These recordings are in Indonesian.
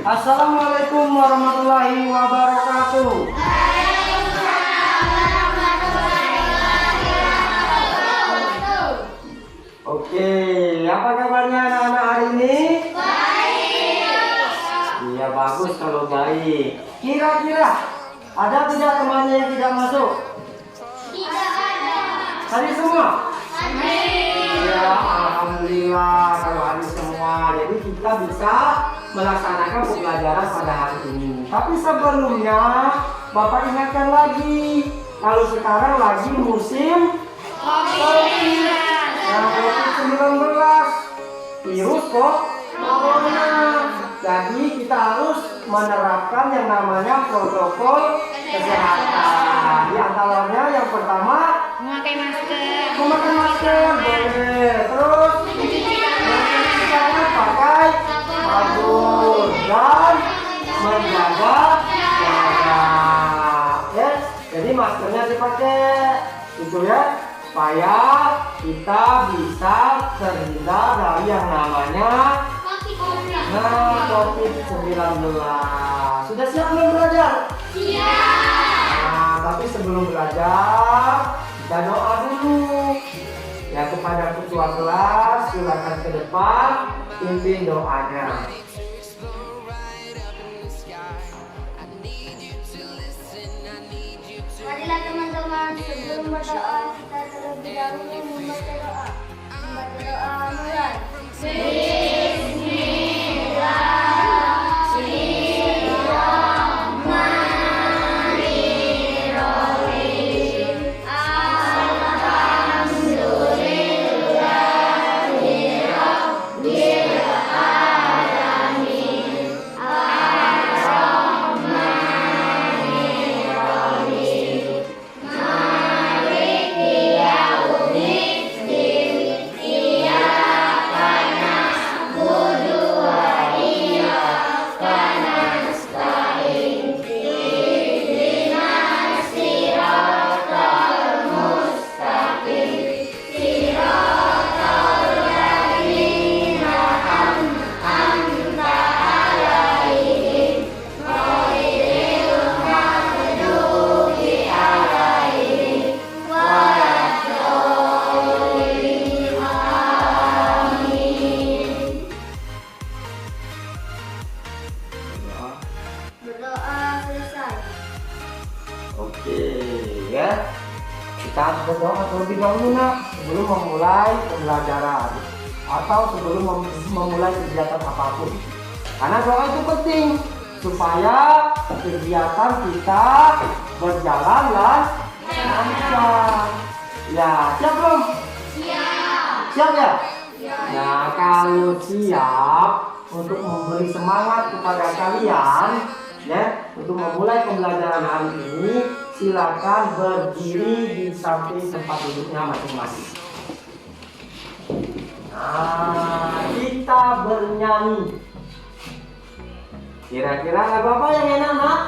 Assalamualaikum warahmatullahi wabarakatuh. Oke, apa kabarnya anak-anak hari ini? Baik. Iya, bagus kalau baik. Kira-kira ada tidak temannya yang tidak masuk? Tidak ada. Hari semua? Amin. Ya, alhamdulillah kalau hari semua. Jadi kita bisa melaksanakan pembelajaran pada hari ini. Tapi sebelumnya Bapak ingatkan lagi, kalau sekarang lagi musim COVID. Nah, COVID-19 virus corona. Jadi kita harus menerapkan yang namanya protokol kesehatan. Di antaranya yang pertama Memakai masker. memakai masker, boleh. Terus mencuci tangan pakai sabun dan menjaga jarak. Ya, jadi maskernya dipakai itu ya, supaya kita bisa terhindar dari yang namanya COVID-19. Sudah siap belum belajar? Nah, tapi sebelum belajar kita doa dulu. Ya, kepada ketua kelas silakan ke depan pimpin doanya. Marilah teman-teman, sebelum berdoa kita terlebih dahulu membaca doa. Membaca doa mulai. Berdoa selesai. Oke ya, kita harus berdoa terlebih dahulu nak, sebelum memulai pembelajaran atau sebelum memulai kegiatan apapun. Karena doa itu penting supaya kegiatan kita berjalan lancar. Ya, siap belum? Siap ya? Nah, kalau siap untuk memberi semangat kepada kalian ya, untuk memulai pembelajaran hari ini, silakan berdiri di samping tempat duduknya masing-masing. Nah, kita bernyanyi. Kira-kira lagu apa yang enak, Nak?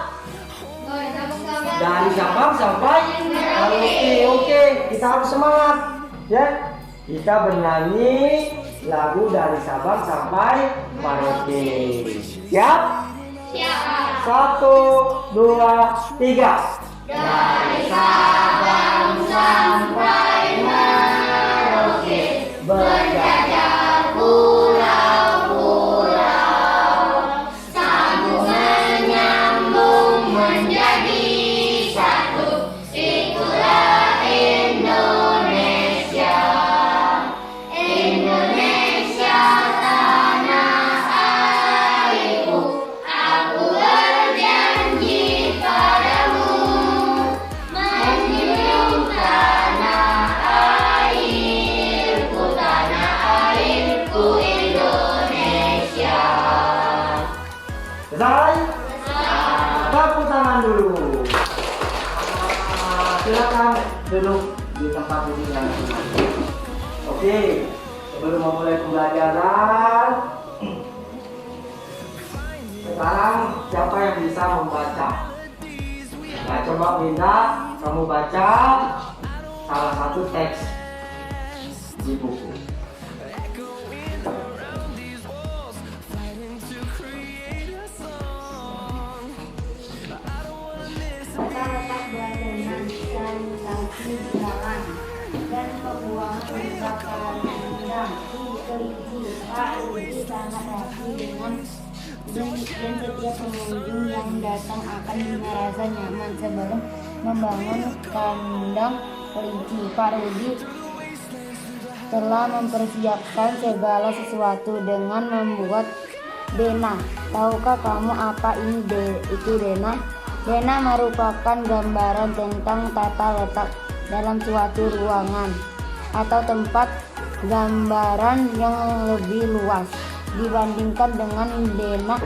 Dari Sabang sampai Merauke. Oke, kita harus semangat ya. Kita bernyanyi lagu dari Sabang sampai Merauke. Siap? Siap. 1, 2, 3. Dari Sabang sampai Merauke, berjajah pulau-pulau, sambung menyambung menjadi satu, itulah Indonesia. Indonesia tanah airku, aku berjanji padamu, menjunjung tanah airku Indonesia. Selesai? Tepuk tangan dulu. Silakan duduk di tempat duduk yang masing-masing. Oke, sebelum memulai pembelajaran, sekarang siapa yang bisa membaca? Nah, coba minta kamu baca salah satu teks di buku. Gunawan dan pembuangan bakaran rendang di kelinci. Pak Rudi sangat happy dengan dan setiap pengunjung yang datang akan merasa nyaman sebelum membangun kandang kelinci. Pak Rudi telah mempersiapkan segala sesuatu dengan membuat Dena. Tahukah kamu apa ini itu Dena? Dena merupakan gambaran tentang tata letak dalam suatu ruangan atau tempat, gambaran yang lebih luas dibandingkan dengan Dena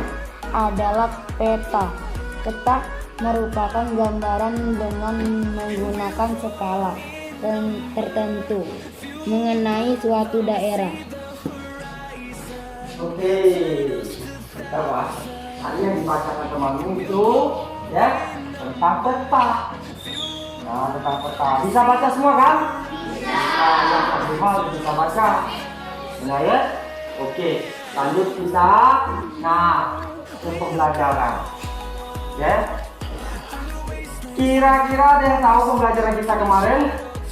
adalah peta. Peta merupakan gambaran dengan menggunakan skala tertentu mengenai suatu daerah. Oke, kita bahas. Tadi yang dibacakan temanmu itu ya tentang peta. Nah, tentang peta. Bisa baca semua kan? Bisa. Yang maksimal bisa baca. Nah ya. Oke, lanjut kita. Nah, ke pembelajaran. Ya. Kira-kira ada yang tahu pembelajaran kita kemarin?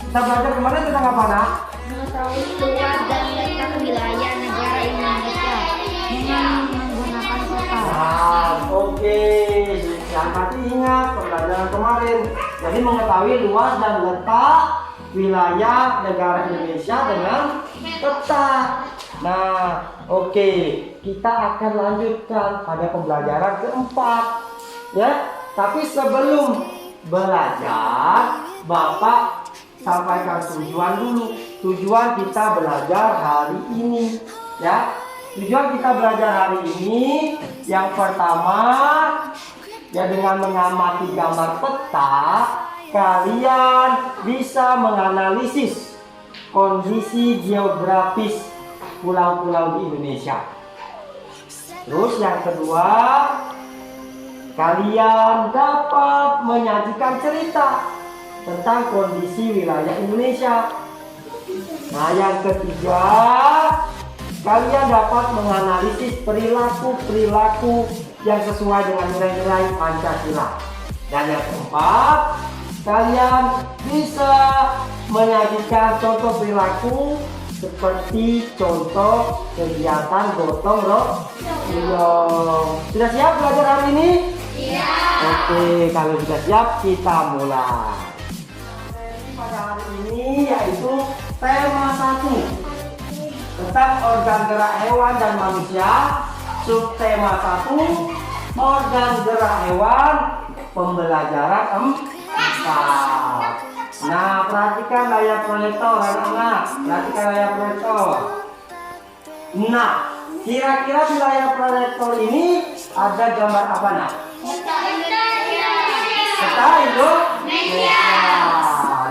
Kita belajar kemarin tentang apa, Nak? Mengetahui luas dan letak wilayah negara Indonesia dengan menggunakan peta. Nah, oke. Yang tadi ingat pembelajaran kemarin. Jadi mengetahui luas dan letak wilayah negara Indonesia dengan peta. Nah, oke. Kita akan lanjutkan pada pembelajaran keempat. Ya, tapi sebelum belajar, Bapak sampaikan tujuan dulu. Tujuan kita belajar hari ini, ya. Tujuan kita belajar hari ini yang pertama, ya dengan mengamati gambar peta, kalian bisa menganalisis kondisi geografis pulau-pulau di Indonesia. Terus yang kedua, kalian dapat menyajikan cerita tentang kondisi wilayah Indonesia. Nah, yang ketiga, kalian dapat menganalisis perilaku-perilaku yang sesuai dengan nilai-nilai Pancasila. Dan yang keempat, kalian bisa menyajikan contoh perilaku seperti contoh kegiatan gotong royong. Sudah siap belajar hari ini? Iya. Oke, kalau sudah siap kita mulai. Pada hari ini yaitu tema 1 tentang organ gerak hewan dan manusia. Subtema 1 organ gerak hewan, pembelajaran 4. Nah, perhatikan layar proyektor anak-anak. Perhatikan layar proyektor. Nah, kira-kira di layar proyektor ini ada gambar apa, Nak? Peta Indonesia.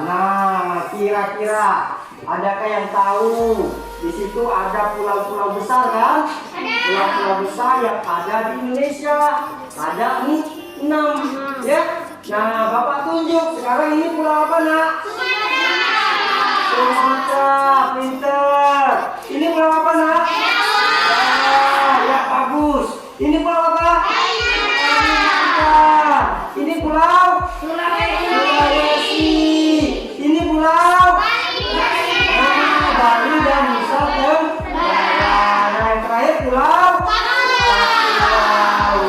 Nah, kira-kira adakah yang tahu? Di situ ada pulau-pulau besar kan? Pulau-pulau besar yang ada di Indonesia. Ada 6, ya. Nah, Bapak tunjuk. Sekarang ini pulau apa, Nak? Sumatera. Pinter. Ini pulau apa, Nak? Ya, bagus. Ini pulau apa? Ini pulau Sulawesi. Ini pulau Bali dan Nusa Tenggara. Nah, yang terakhir pulau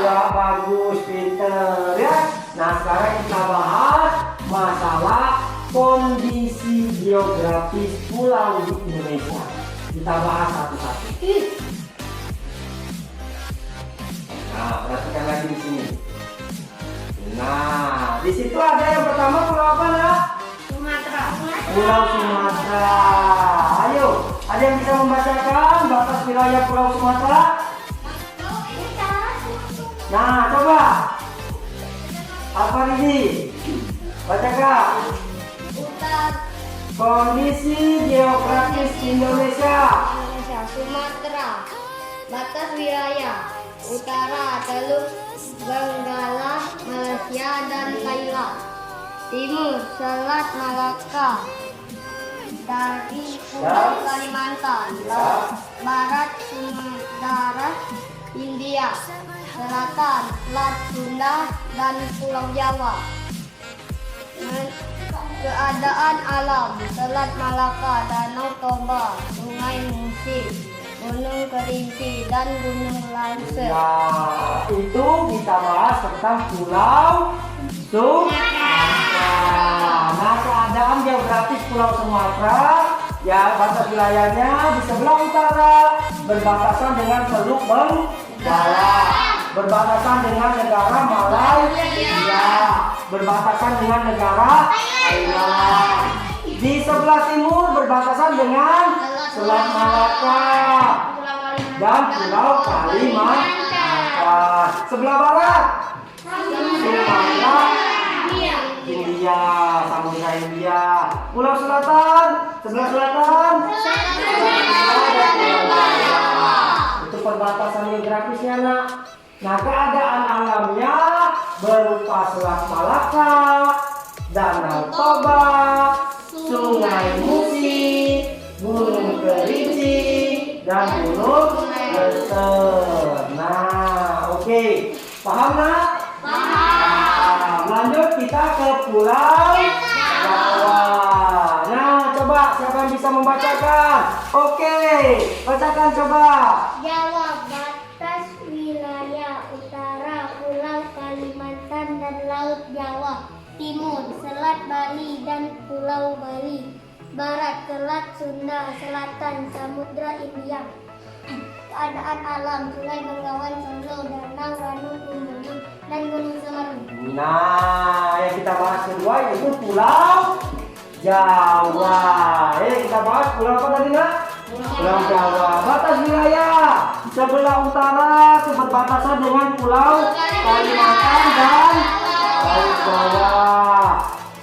ya, bagus, pinter ya. Nah, sekarang kita bahas masalah kondisi geografis pulau di Indonesia. Kita bahas satu-satu. Nah, perhatikan lagi di sini. Nah, di situ ada yang pertama pulau apa, Nak? Sumatera. Pulau Sumatera. Ayo, ada yang bisa membacakan batas wilayah Pulau Sumatera? Nah, coba. Apa ini? Bacakan. Kondisi geografis Indonesia. Sumatera. Batas wilayah utara Teluk Benggala, Malaysia dan Thailand. Timur Selat Malaka dari Pulau Kalimantan. Barat Sumatera, India. Selatan Selat Sunda dan Pulau Jawa. Keadaan alam, Selat Malaka, Danau Toba, Sungai Musi, Gunung Kerinci, dan Gunung Leuser. Nah, itu kita bahas tentang Pulau Sumatera. Nah, keadaan geografis Pulau Sumatera, ya batas wilayahnya di sebelah utara berbatasan dengan Teluk Benggala, berbatasan dengan negara Malaysia, berbatasan dengan negara Thailand. Di sebelah timur berbatasan dengan Selat Malaka dan Pulau Kalimantan. Sebelah barat Sumatera, India, Samudra India. Pulau Selatan, sebelah selatan itu perbatasan geografisnya, nak. Nah, keadaan alamnya berupa Selat Malaka, Danau Toba, Sungai Musi, Gunung Kerinci, dan Gunung Leuser. Nah, oke. Paham, nak? Paham. Lanjut kita ke Pulau Jawa. Nah, coba siapa yang bisa membacakan? Oke, bacakan coba. Jawa, batas wilayah utara Pulau Kalimantan dan Laut Jawa. Timur, Selat Bali dan Pulau Bali. Barat, Selat Sunda. Selatan, Samudra India. Keadaan alam, Sungai Bengawan Solo, Danau Ranum Kumbulu, dan Gunung Semeru. Nah, yang kita bahas kedua yaitu Pulau Jawa. Kita bahas pulau apa tadi, nak? Pulau Jawa. Batas wilayah sebelah utara itu berbatasan dengan Pulau Kalimantan dan Laut Jawa.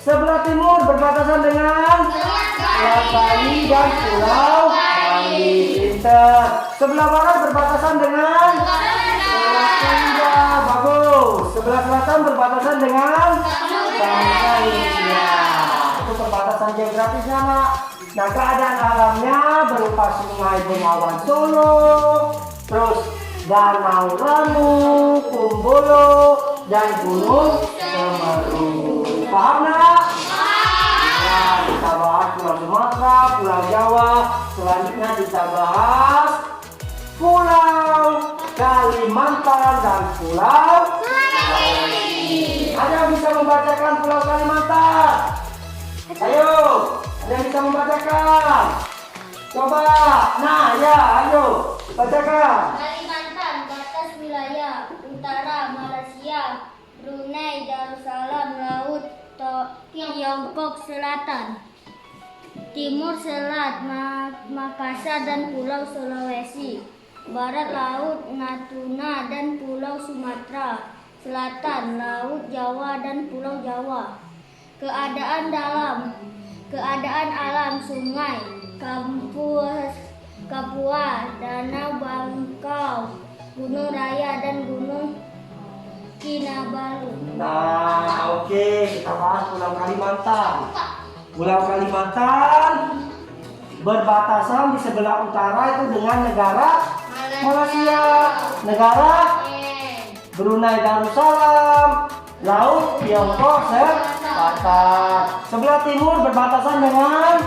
Sebelah timur berbatasan dengan Selat Bali dan Pulau Bali. Pinter. Sebelah barat berbatasan dengan Selat Sunda. Bagus. Sebelah selatan berbatasan dengan Samudra India. Itu perbatasan geografisnya, nak. Nah, keadaan alamnya berupa Sungai Bengawan Solo, terus Danau Ranum Kumbolo, dan Gunung Semeru. Paham, nak? Nah, kita bahas Pulau Sumatera, Pulau Jawa. Selanjutnya kita bahas Pulau Kalimantan dan Pulau Sulawesi. Ada yang bisa membacakan Pulau Kalimantan? Ayo, ada yang bisa membacakan? Coba. Nah, ya, ayo bacakan. Kalimantan, batas wilayah utara Malaysia, Brunei Darussalam, Laut Tiongkok Selatan. Timur, Selat Makassar dan Pulau Sulawesi. Barat, Laut Natuna dan Pulau Sumatera. Selatan, Laut Jawa dan Pulau Jawa. Keadaan alam, sungai Kapua, Danau Bangkau, Gunung Raya, dan Gunung Kinabalu. Nah, oke, kita bahas Pulau Kalimantan. Pulau Kalimantan berbatasan di sebelah utara itu dengan negara Malaysia, negara Brunei Darussalam, Laut Tiongkok Selatan. Sebelah timur berbatasan dengan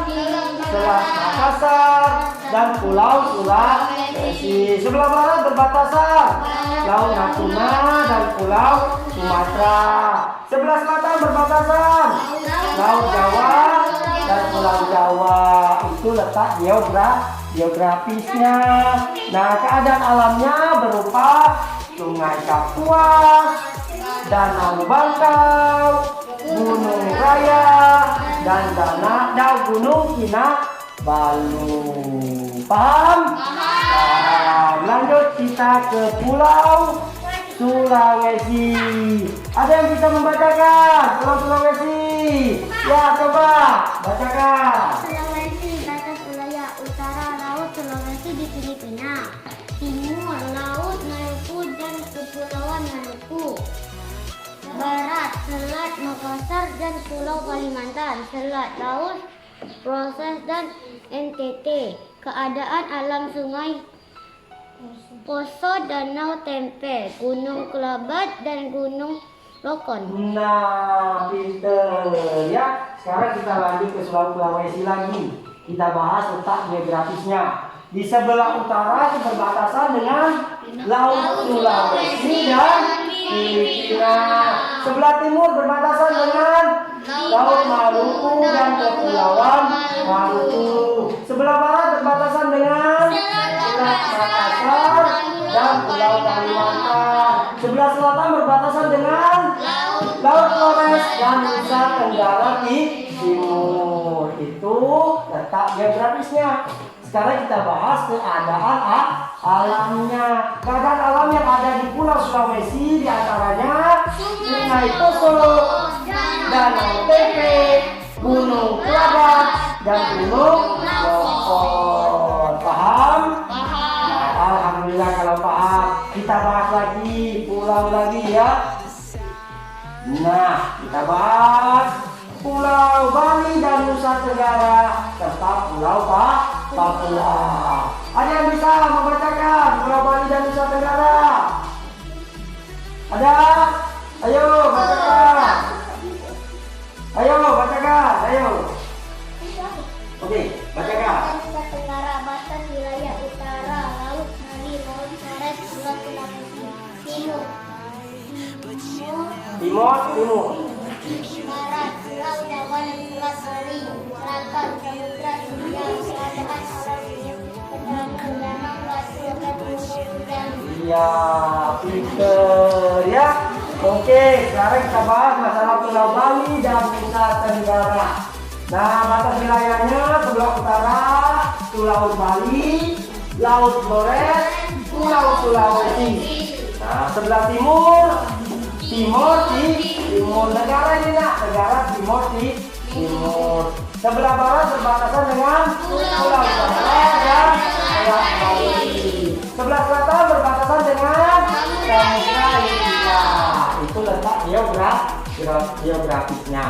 Selat Makassar dan Pulau Sulawesi. Sebelah barat berbatasan Laut Natuna dan Pulau Sumatera. Sebelah selatan berbatasan Laut Jawa dan Pulau Jawa. Itu letak geografisnya. Nah, keadaan alamnya berupa Sungai Kapuas, Danau Bangkau, Gunung Raya, dan Danau Gunung Kinabalu. Paham? Paham. Lanjut kita ke Pulau Sulawesi. Ada yang bisa membacakan Pulau Sulawesi? Ya, coba bacakan. Sulawesi, batas wilayah utara Laut Sulawesi di Filipina. Timur, Laut Maluku dan Kepulauan Maluku. Barat, Selat Makassar dan Pulau Kalimantan. Selat Laut Proses dan NTT. Keadaan alam, sungai Poso, Danau Tempe, Gunung Kelabat, dan Gunung Lokon. Nah, pinter ya. sekarang kita lanjut ke Sulawesi lagi. Kita bahas letak geografisnya. Di sebelah utara berbatasan dengan Laut Sulawesi dan Filipina. Sebelah timur berbatasan dengan Laut Maluku dan Kepulauan Maluku. Sebelah barat berbatasan dengan Selat Makassar dan Pulau Kalimantan. Sebelah selatan berbatasan dengan Laut Flores dan Nusa Tenggara Timur. Itu letak geografisnya. Sekarang kita bahas keadaan alamnya. Keadaan alam yang ada di Pulau Sulawesi diantaranya Sungai Poso, Danau Tepe, Gunung Kelabat, dan Gunung Lokon. Paham? Nah, alhamdulillah kalau paham. Kita bahas lagi, pulau lagi ya. Nah, kita bahas Pulau Bali dan Nusa Tenggara serta Pulau Papua. Ada yang bisa membacakan Pulau Bali dan Nusa Tenggara? Ada? Ayo bacakan. Ayo bacakan. Ayo. Oke, bacakan. Nusa Tenggara, batas wilayah utara, Laut Bali, Laut Flores, Pulau Sulawesi, Timur. Barat, Pulau Jawa dan Pulau Bali, Selatan, Samudra Hindia, keadaan alamnya, keterangan danau, batu, dan gunung hujan. Iya, pinter ya. Oke, sekarang kita bahas masalah Pulau Bali dan Nusa Tenggara. Nah, batas wilayahnya sebelah utara Pulau Bali, Laut Flores, Pulau Sulawesi. Nah, sebelah timur negara ini nak, negara timur. Sebelah barat berbatasan dengan Pulau Jawa dan Pulau Bali. Sebelah selatan berbatasan dengan Samudra Hindia. Itu letak geografisnya.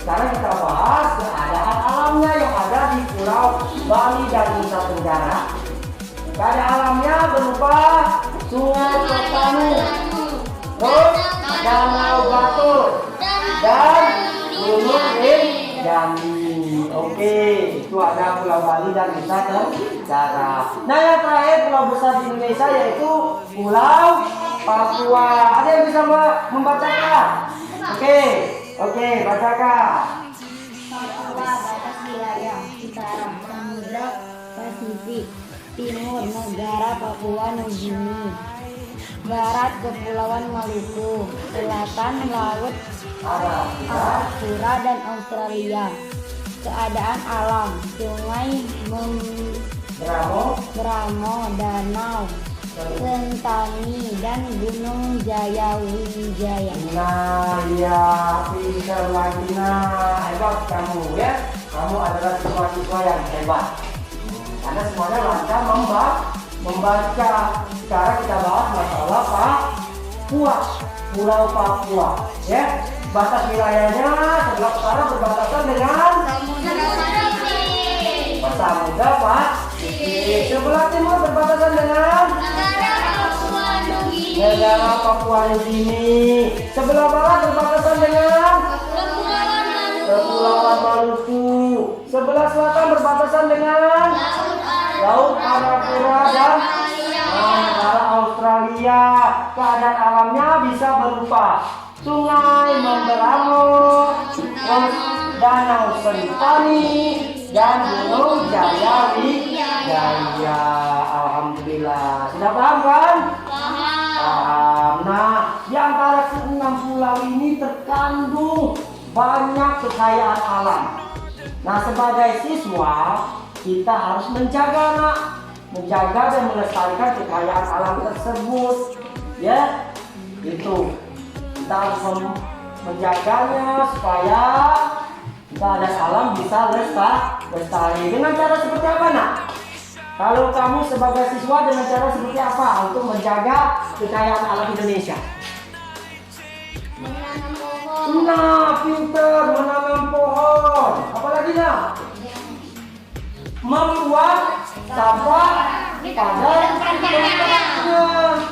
Sekarang kita bahas keadaan alamnya yang ada di Pulau Bali dan Nusa Tenggara. Keadaan alamnya berupa Sungai Petani, Danau Batur, dan Gunung Rinjani. Oke, itu ada Pulau Bali dan Nusa Tenggara. Nah, yang terakhir pulau besar di Indonesia yaitu Pulau Papua. Ada yang bisa membacakan? Oke, bacakan. Papua, batas wilayah utara, Samudra Pasifik, timur negara Papua Nugini, barat Kepulauan Maluku, selatan Laut Arafura dan Australia. Keadaan alam, sungai Bramo, danau Sentani, dan Gunung Jayawijaya. Nah, ya, pintar lagi. Nah, hebat kamu ya. Kamu adalah siswa-siswa yang hebat. Karena semuanya lancar membaca. Sekarang kita bahas masalah Papua, Pulau Papua. Ya, batas wilayahnya sebelah utara berbatasan dengan Samudra Pasifik. Sebelah timur berbatasan dengan negara Papua Nugini. Sebelah barat berbatasan dengan Kepulauan Maluku. Sebelah selatan berbatasan dengan Laut Arafura dan negara Australia. Keadaan alamnya bisa berupa sungai Memberamo, Danau Sentani, dan Gunung Jayawijaya. Alhamdulillah. Sudah paham kan? Paham. Nah, di antara keenam pulau ini terkandung banyak kekayaan alam. Nah, sebagai siswa kita harus menjaga dan melestarikan kekayaan alam tersebut. Ya, itu kita harus menjaganya supaya keadaan alam bisa lestari. Dengan cara seperti apa, nak? Kalau kamu sebagai siswa dengan cara seperti apa untuk menjaga kekayaan alam Indonesia? Menanam pohon. Nah, pintar menanam pohon. Apalagi, nak? Membuang sampah pada tempatnya.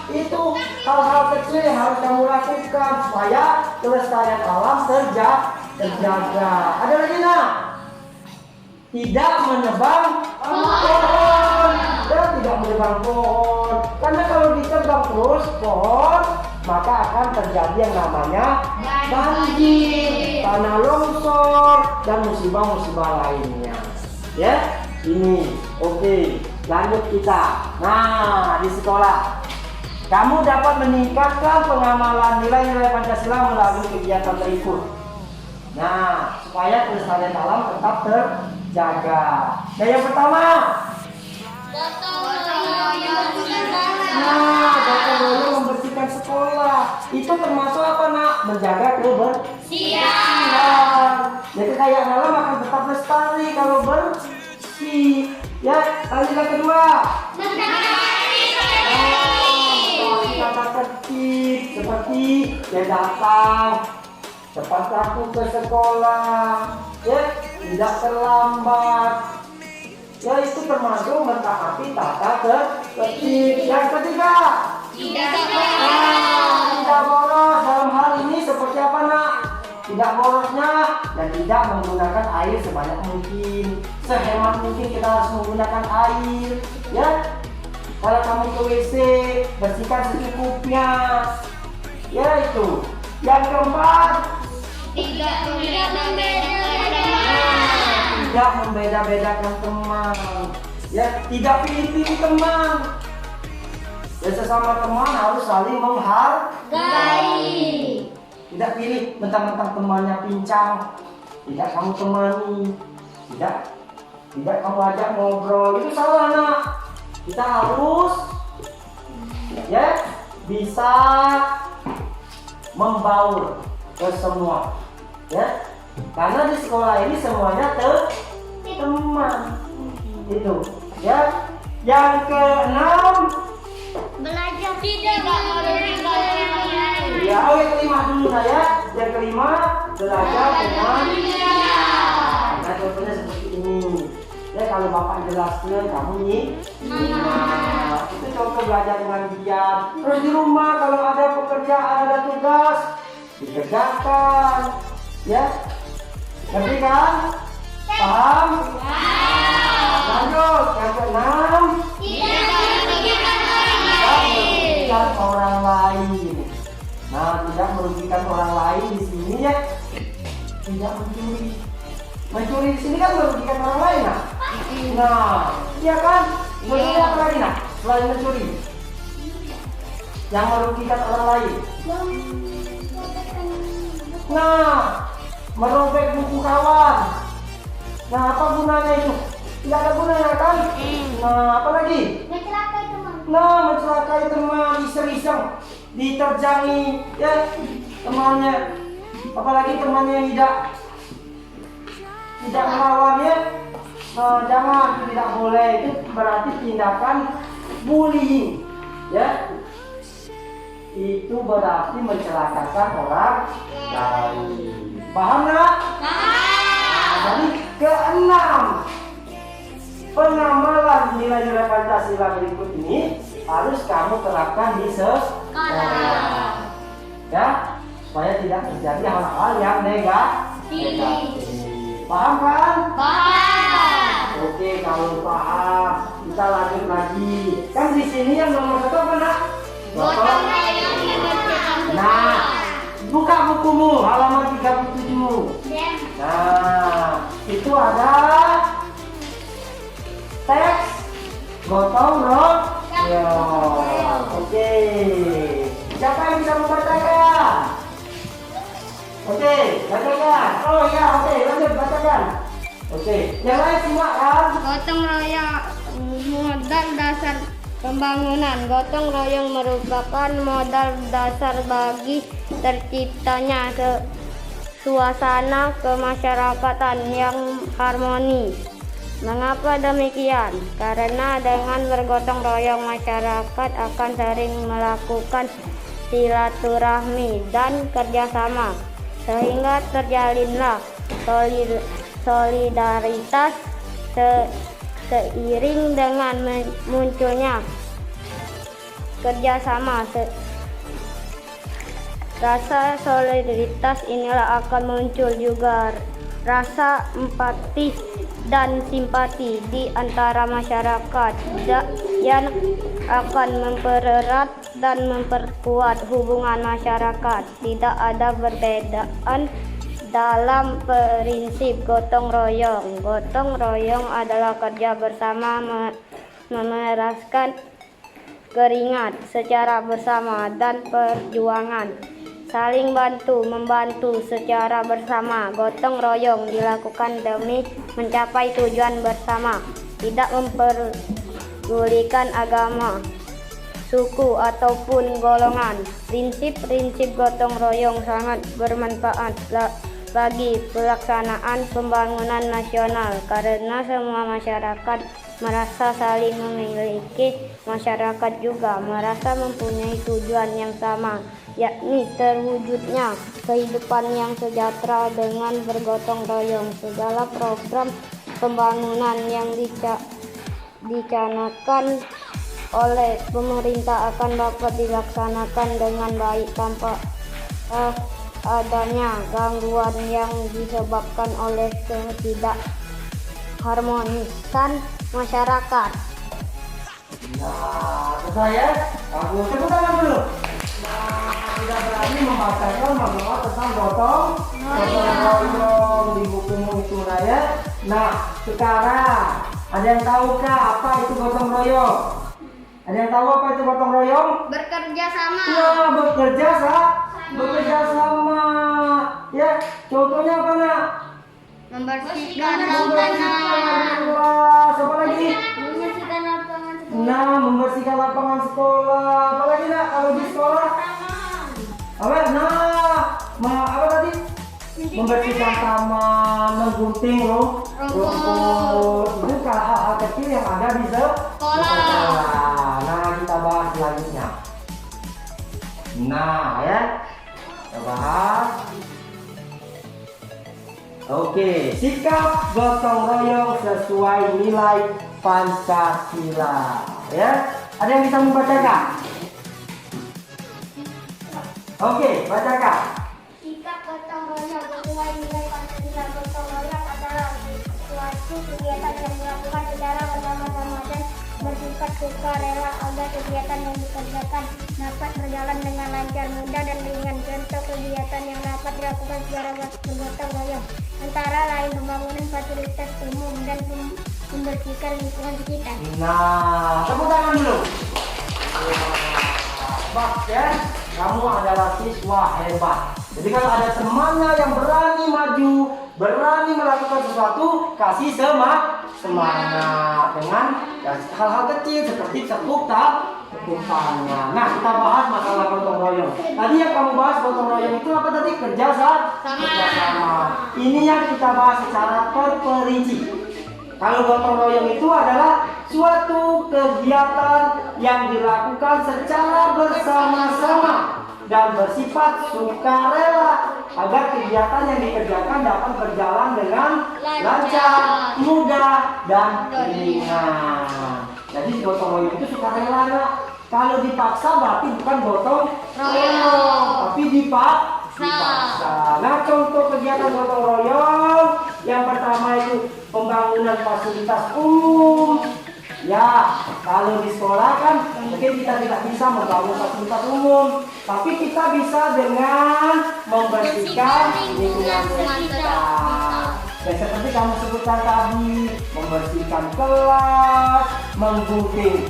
Itu hal-hal kecil yang harus kamu lakukan supaya kelestarian alam terjaga. Ada lagi nak? Tidak menebang pohon. Ya, tidak menebang pohon. Karena kalau ditebang terus pohon, maka akan terjadi yang namanya banjir, tanah longsor, dan musibah-musibah lainnya. Ya, ini oke. Lanjut kita. Nah, di sekolah kamu dapat meningkatkan pengamalan nilai-nilai Pancasila melalui kegiatan berikut. Nah, supaya kelestarian alam tetap terjaga. Nah, yang pertama, Gotong royong gotong royong membersihkan sekolah. Itu termasuk apa nak? Menjaga kebersihan. Jadi kayak alam akan tetap lestari kalau bersih. Ya, lanjut yang kedua. Kata tertib seperti dia datang cepat waktu ke sekolah, ya tidak terlambat. Ya itu termasuk mentaati tata tertib. Yang ketiga, tidak boros. Dalam hal ini seperti apa nak? Tidak borosnya dan tidak menggunakan air sebanyak mungkin. Sehemat mungkin kita harus menggunakan air. Ya, kalau kamu ke WC bersihkan secukupnya. Ya itu. Yang keempat, tidak membeda-bedakan teman. Ya, tidak pilih-pilih teman. Ya, sesama teman harus saling menghargai. Tidak pilih mentang-mentang temannya pincang, tidak kamu temani. Tidak kamu ajak ngobrol. Itu salah nak. Kita harus ya bisa membaur ke semua. Ya, karena di sekolah ini semuanya teman. Itu. Ya. Yang keenam, belajar tidak merugikan orang lain. ya, yang kelima dulu saya. Yang kelima, belajar dengan diam. Nah, contohnya seperti ini. Ya, kalau bapak jelaskan, kamu nyimak. Itu contoh belajar dengan diam. Terus di rumah kalau ada pekerjaan, ada tugas, dikerjakan. Ya, ngerti kan? Paham? Lanjut, yang keenam, merugikan orang lain. Nah, tidak merugikan orang lain di sini ya. Tidak mencuri. Mencuri di sini kan merugikan orang lain, nah. Nah, iya kan? Mencuri apa lagi, nah? Selain mencuri, yang merugikan orang lain. Nah, merobek buku kawan. Nah, apa gunanya itu? Tidak ada gunanya kan? Nah, apa lagi? Mencelakai teman. Nah, mencelakai teman, iseng-iseng diterjangi ya temannya, apalagi temannya yang tidak melawan ya. Nah, jangan, itu tidak boleh. Itu berarti tindakan bullying ya. Itu berarti mencelakakan orang lain. Paham nggak? Nah, jadi keenam pengamalan nilai-nilai Pancasila berikut ini harus kamu terapkan di sekolah, ya, supaya tidak terjadi hal-hal yang negatif. Paham kan? Paham. Oke, kalau paham, kita lanjut lagi. Kan di sini yang nomor satu apa nak? Gotong royong membersihkan sekolah. Nah, buka bukumu halaman 37. Nah, itu ada teks gotong royong. Oke. Siapa yang bisa membacakan? Oke, bacakan. Oh ya, oke, lanjut bacakan. Oke, yang lain simak kan? Gotong royong modal dasar pembangunan. Gotong royong merupakan modal dasar bagi terciptanya suasana kemasyarakatan yang harmoni. Mengapa demikian? Karena dengan bergotong royong masyarakat akan sering melakukan silaturahmi dan kerjasama, sehingga terjalinlah solidaritas seiring dengan munculnya kerjasama Rasa solidaritas inilah akan muncul juga rasa empati dan simpati di antara masyarakat yang akan mempererat dan memperkuat hubungan masyarakat. Tidak ada perbedaan dalam prinsip gotong royong. Gotong royong adalah kerja bersama memeraskan keringat secara bersama dan perjuangan saling membantu secara bersama. Gotong royong dilakukan demi mencapai tujuan bersama, tidak memperdulikan agama, suku ataupun golongan. Prinsip-prinsip gotong royong sangat bermanfaat bagi pelaksanaan pembangunan nasional karena semua masyarakat merasa saling memiliki. Masyarakat juga merasa mempunyai tujuan yang sama, yakni terwujudnya kehidupan yang sejahtera dengan bergotong royong. Segala program pembangunan yang dicanangkan oleh pemerintah akan dapat dilaksanakan dengan baik tanpa adanya gangguan yang disebabkan oleh ketidakharmonisan masyarakat. Nah, selesai ya. Aku tepuk tangan dulu. Nah, sudah berani membacakan masalah tentang gotong royong di bukumu itu ya. Nah, sekarang ada yang tahukah apa itu gotong royong? Ada yang tahu apa itu gotong royong? Bekerja sama. Nah, bekerja sama. Ya, contohnya apa nak? Membersihkan kelas. Apa lagi? Membersihkan lapangan sekolah. Nah, membersihkan lapangan sekolah. Apa lagi nak kalau di sekolah? Apa? Nah, apa tadi? Membersihkan taman, menggunting rumput. Itu hal-hal kecil yang ada di sekolah. Nah, kita bahas selanjutnya. Nah, ya. Kita bahas. Oke, sikap gotong royong sesuai nilai Pancasila. Ya, ada yang bisa membacakan? Oke, bacakan. Sikap gotong royong sesuai nilai Pancasila. Gotong royong adalah suatu kegiatan yang dilakukan secara bersama-sama dan bersifat sukarela agar kegiatan yang dikerjakan dapat berjalan dengan lancar, mudah dan ringan. Contoh kegiatan yang dapat dilakukan secara bergotong royong antara lain pembangunan fasilitas umum dan membersihkan lingkungan sekitar. Nah, tepuk tangan dulu. Hebat ya, kamu adalah siswa hebat. Jadi kalau ada temannya yang berani maju, berani melakukan sesuatu, kasih semangat dengan hal-hal kecil seperti tepuk tangan. Nah, kita bahas masalah gotong royong. Tadi yang kamu bahas gotong royong itu apa tadi? Kerja sama. Ini yang kita bahas secara terperinci. Kalau gotong royong itu adalah suatu kegiatan yang dilakukan secara bersama-sama dan bersifat sukarela agar kegiatan yang dikerjakan dapat berjalan dengan lancar, mudah, dan ringan. Jadi gotong royong itu sukarela. Nah, kalau dipaksa berarti bukan gotong royong, tapi dipaksa. Nah, contoh kegiatan gotong royong yang pertama itu pembangunan fasilitas umum. Ya, kalau di sekolah kan mungkin kita tidak bisa membangun fasilitas umum, tapi kita bisa dengan membersihkan lingkungan sekitar. Ya, seperti kamu sebutkan tadi, membersihkan kelas, menggunting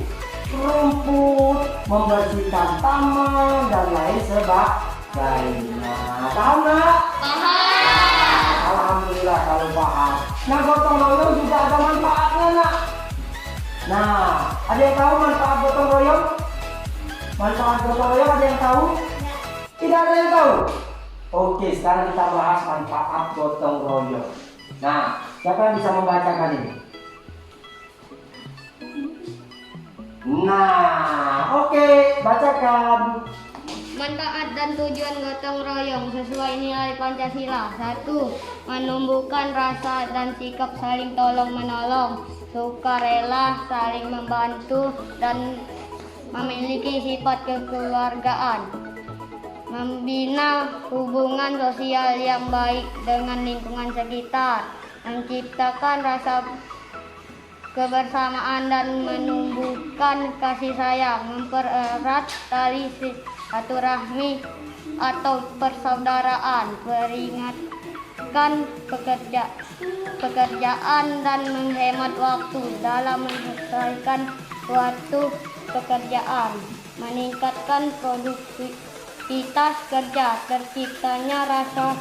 rumput, membersihkan taman, dan lain sebagainya. Paham nggak? Paham. Alhamdulillah kalau paham. Nah, gotong royong juga ada manfaatnya nak. Nah, ada yang tahu manfaat gotong royong? Manfaat gotong royong ada yang tahu? Tidak ada yang tahu? Oke, sekarang kita bahas manfaat gotong royong. Nah, siapa yang bisa membacakan ini? Nah, oke, bacakan. Manfaat dan tujuan gotong royong sesuai nilai Pancasila. 1. Menumbuhkan rasa dan sikap saling tolong-menolong, sukarela, saling membantu, dan memiliki sifat kekeluargaan. membina hubungan sosial yang baik dengan lingkungan sekitar, menciptakan rasa kebersamaan dan menumbuhkan kasih sayang, mempererat tali silaturahmi atau persaudaraan, meringankan pekerjaan dan menghemat waktu dalam menyelesaikan suatu pekerjaan, meningkatkan produktivitas kerja, terciptanya rasa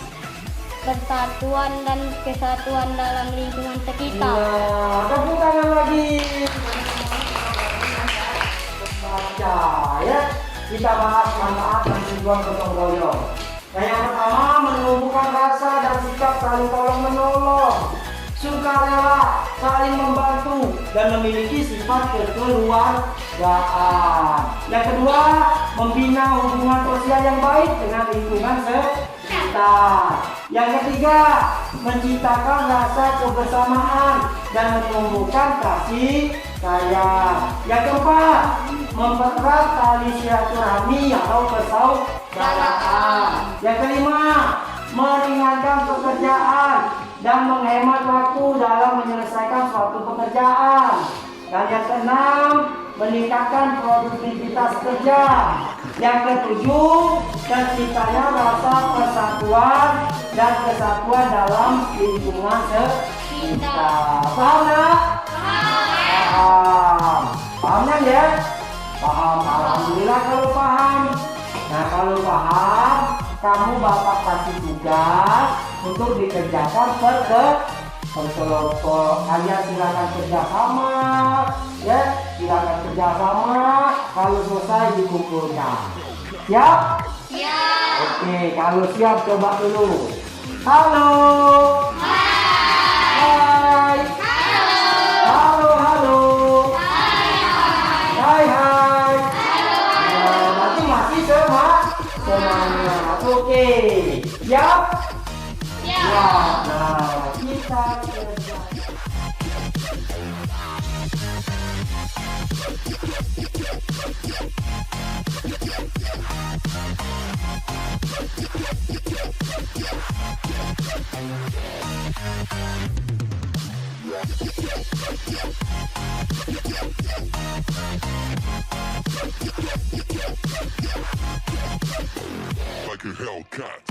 persatuan dan kesatuan dalam lingkungan sekitar. Nah, tepuk tangan lagi. Baca ya. Kita bahas manfaat dan tujuan gotong royong. Yang pertama, menumbuhkan rasa dan sikap saling tolong menolong, sukarela, saling membantu, dan memiliki sifat kekeluargaan. Yang kedua, membina hubungan sosial yang baik dengan lingkungan sekitar. Yang ketiga, menciptakan rasa kebersamaan dan menumbuhkan kasih sayang. Yang keempat, mempererat tali silaturahmi atau persaudaraan. Yang kelima, meringankan pekerjaan dan menghemat waktu dalam menyelesaikan suatu pekerjaan. Dan yang keenam, meningkatkan produktivitas kerja. Yang ketujuh, terciptanya rasa persatuan dan kesatuan dalam lingkungan sekitar. Paham nggak? Paham. Paham kan ya? Paham. Alhamdulillah kalau paham. Nah kalau paham, kamu bapak kasih tugas untuk dikerjakan berkelompok. Kalian silakan kerjasama, ya silakan kerjasama. Kalau selesai dikumpulkan. Siap? Siap. Oke, kalau siap coba dulu. Halo. Hai. Halo. Halo. Hai. Nanti masih semuanya. Oke. Siap? Siap. Nah, kita kerja. Like a Hellcat.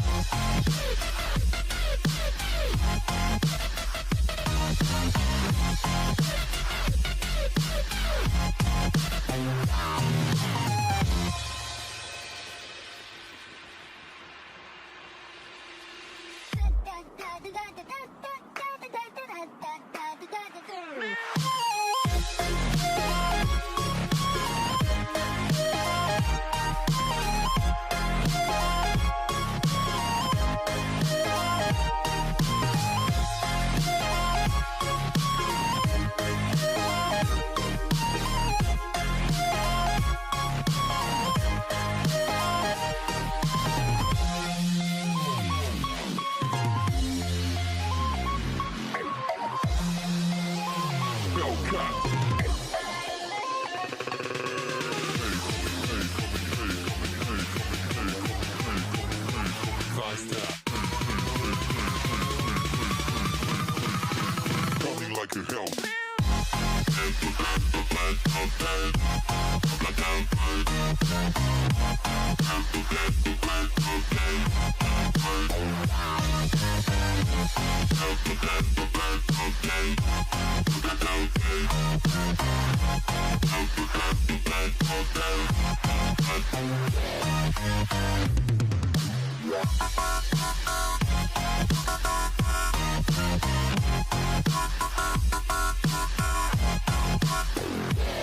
Coming like a hell.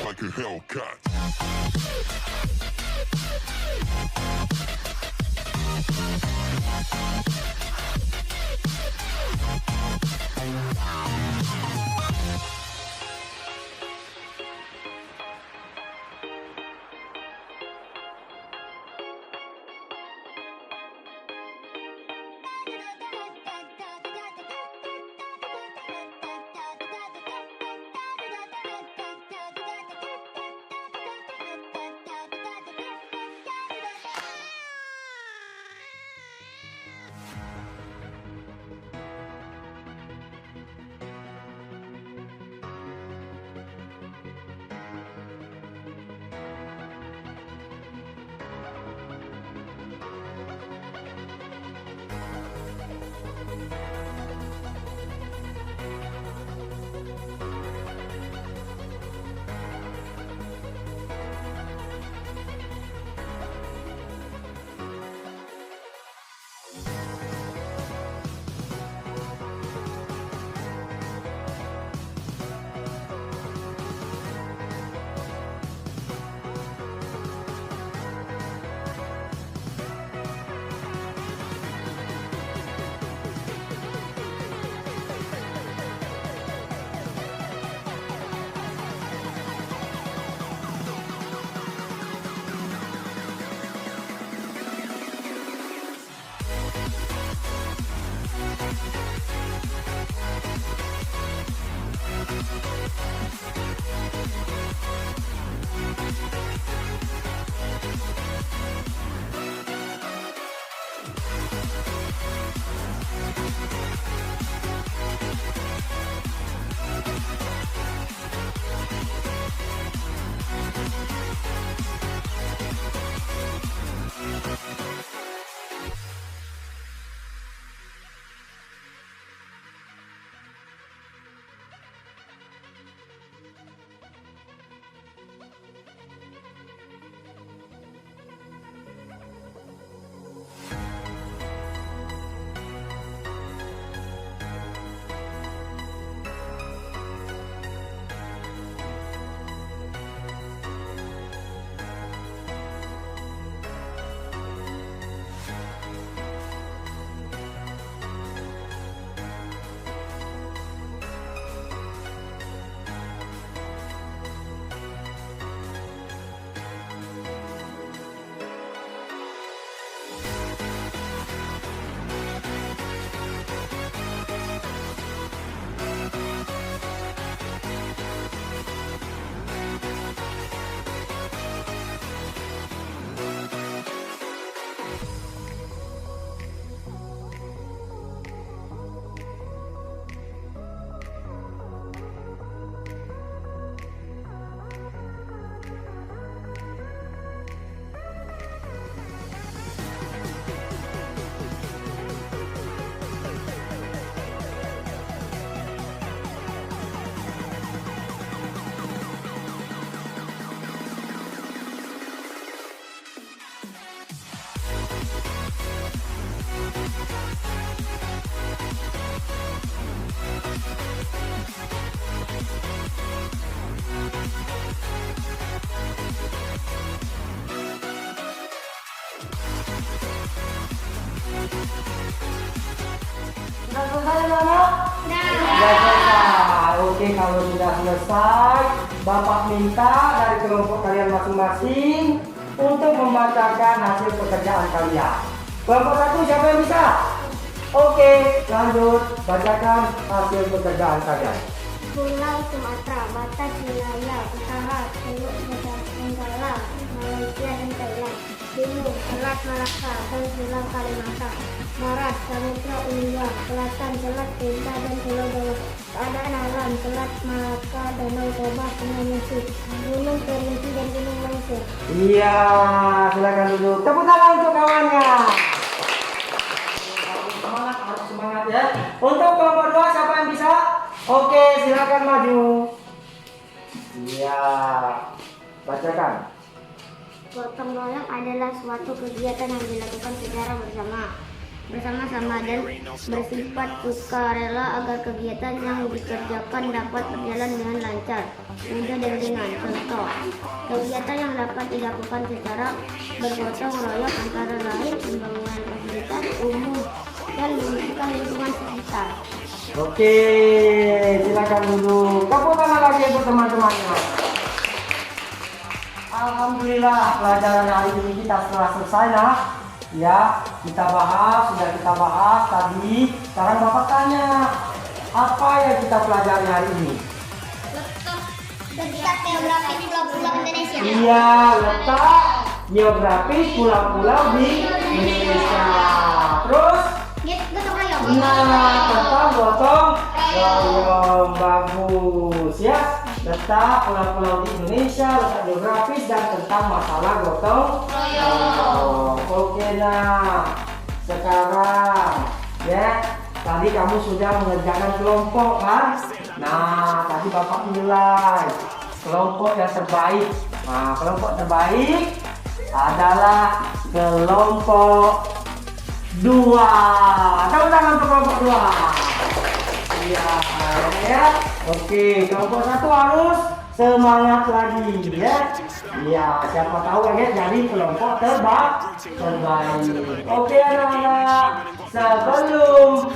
Like a Hellcat. Sudah selesai anak-anak? Sudah selesai. Oke, kalau sudah selesai, Bapak minta dari kelompok kalian masing-masing untuk membacakan hasil pekerjaan kalian. Kelompok satu siapa yang bisa? Oke, lanjut bacakan hasil pekerjaan kalian. Pulau Sumatera, batas wilayah utara, Teluk Benggala, Malaysia dan Thailand. Timur, Selat Malaka dan Pulau Kalimantan. Barat, Samudra India. Selatan, Selat Sunda dan Pulau Jawa. Keadaan alam, Selat Malaka, Danau Toba, Sungai Mesir, Gunung Kerinci dan Gunung Leuser. Iya, silakan duduk. Tepuk tangan untuk kawannya. Semangat, harus semangat ya. Untuk kelompok dua siapa yang bisa? Oke, silakan maju. Iya, bacakan. Gotong royong adalah suatu kegiatan yang dilakukan secara bersama-sama dan bersifat sukarela agar kegiatan yang dikerjakan dapat berjalan dengan lancar, mudah dan ringan. Contoh, kegiatan yang dapat dilakukan secara bergotong royong antara lain pembangunan fasilitas umum dan membersihkan lingkungan sekitar. Oke, silakan duduk. Tepuk tangan lagi untuk teman-temannya. Alhamdulillah pelajaran hari ini kita telah selesai nah. Ya, sudah kita bahas tadi. Sekarang Bapak tanya, apa yang kita pelajari hari ini? Letak geografis pulau-pulau Indonesia. Iya, letak geografis pulau-pulau di Indonesia. Terus? Gotong royong. Nah, tentang gotong royong bagus ya. Letak pulau-pulau di Indonesia, letak geografis dan tentang masalah gotong royong. Oke, nah sekarang ya tadi kamu sudah mengerjakan kelompok kan? Nah tadi Bapak nilai kelompok yang terbaik. Nah kelompok terbaik adalah kelompok 2. Tepuk tangan untuk kelompok 2. Iya, ya. Oke, kelompok 1 harus semangat lagi ya. Iya, siapa tahu ya jadi kelompok terbaik. Oke anak-anak, sebelum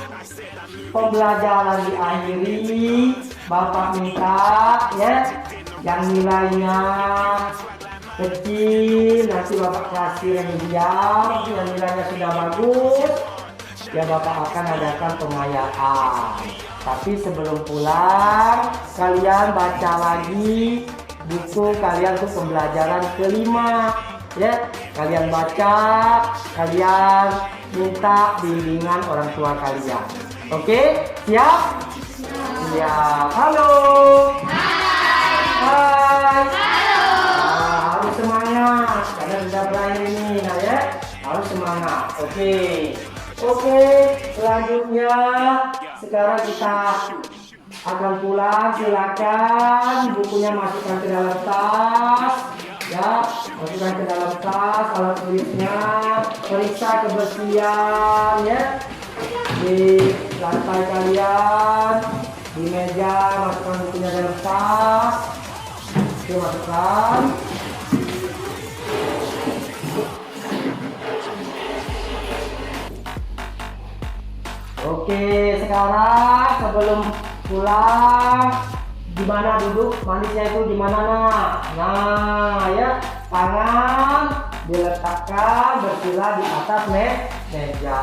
pembelajaran diakhiri, Bapak minta ya yang nilainya kecil nanti Bapak kasih yang diam, yang nilainya sudah bagus ya Bapak akan adakan pengayaan. Tapi sebelum pulang, kalian baca lagi buku kalian untuk pembelajaran kelima. Ya, kalian baca, kalian minta bimbingan orang tua kalian. Oke, siap? Siap. Halo. Hai. Harus semangat karena sudah berakhir ini, nah ya. Harus semangat. Oke, selanjutnya sekarang kita akan pulang. Silakan bukunya masukkan ke dalam tas. Ya, masukkan ke dalam tas, alat tulisnya, periksa kebersihan ya. Di lantai kalian, di meja, masukkan bukunya dalam tas. Oke, masukkan. Oke, sekarang sebelum pulang, di mana duduk manisnya itu di mana nak? Nah, ya, tangan diletakkan bersila di atas meja.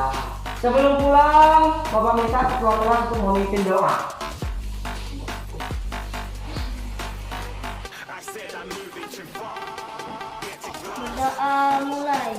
Sebelum pulang, Bapak minta ketua kelas untuk memimpin doa. Berdoa mulai.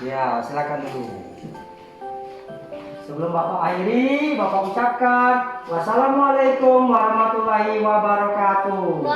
Ya, silakan dulu. Sebelum Bapak akhiri, Bapak ucapkan wassalamualaikum warahmatullahi wabarakatuh.